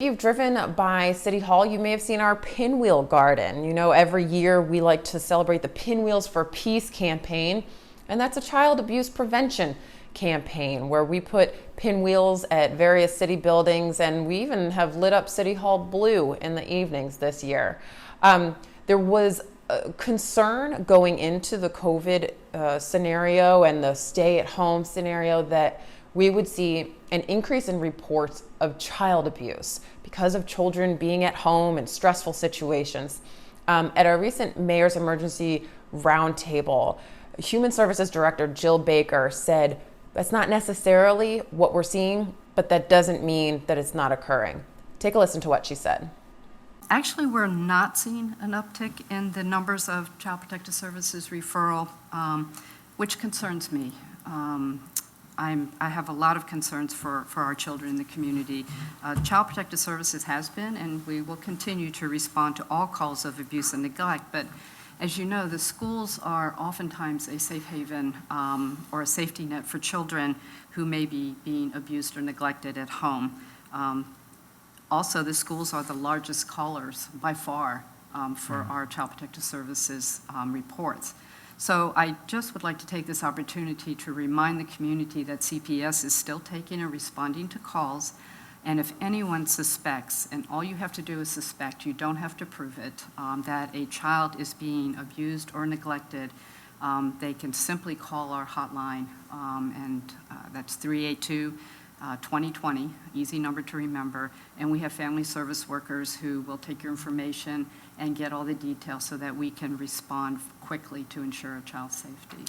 If you've driven by City Hall, you may have seen our pinwheel garden. You know, every year we like to celebrate the Pinwheels for Peace campaign, and that's a child abuse prevention campaign where we put pinwheels at various city buildings, and we even have lit up City Hall blue in the evenings this year. There was concern going into the COVID scenario and the stay-at-home scenario that we would see an increase in reports of child abuse because of children being at home in stressful situations. At our recent Mayor's Emergency Roundtable, Human Services Director Jill Baker said, "That's not necessarily what we're seeing, but that doesn't mean that it's not occurring." Take a listen to what she said. Actually, we're not seeing an uptick in the numbers of Child Protective Services referral, which concerns me. I have a lot of concerns for our children in the community. Child Protective Services has been, and we will continue to respond to all calls of abuse and neglect. But as you know, the schools are oftentimes a safe haven or a safety net for children who may be being abused or neglected at home. Also, the schools are the largest callers by far for our Child Protective Services reports. So I just would like to take this opportunity to remind the community that CPS is still taking and responding to calls. And if anyone suspects, and all you have to do is suspect, you don't have to prove it, that a child is being abused or neglected, they can simply call our hotline, and that's 382-2020, easy number to remember. And we have family service workers who will take your information and get all the details so that we can respond quickly to ensure a child's safety.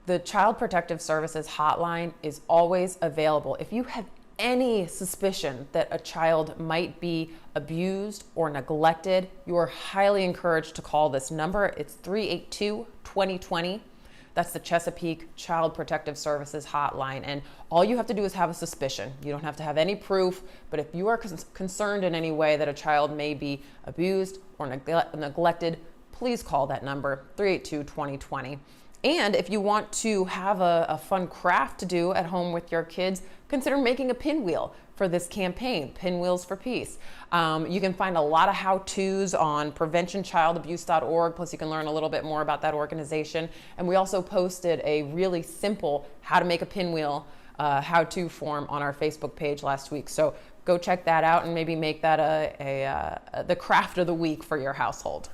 The Child Protective Services hotline is always available. If you have any suspicion that a child might be abused or neglected, you are highly encouraged to call this number. It's 382-2020. That's the Chesapeake Child Protective Services hotline. And all you have to do is have a suspicion. You don't have to have any proof, but if you are concerned in any way that a child may be abused or neglected, please call that number, 382-2020. And if you want to have a fun craft to do at home with your kids, consider making a pinwheel for this campaign, Pinwheels for Peace. You can find a lot of how-tos on preventionchildabuse.org, plus you can learn a little bit more about that organization. And we also posted a really simple how to make a pinwheel how-to form on our Facebook page last week. So go check that out and maybe make that the craft of the week for your household.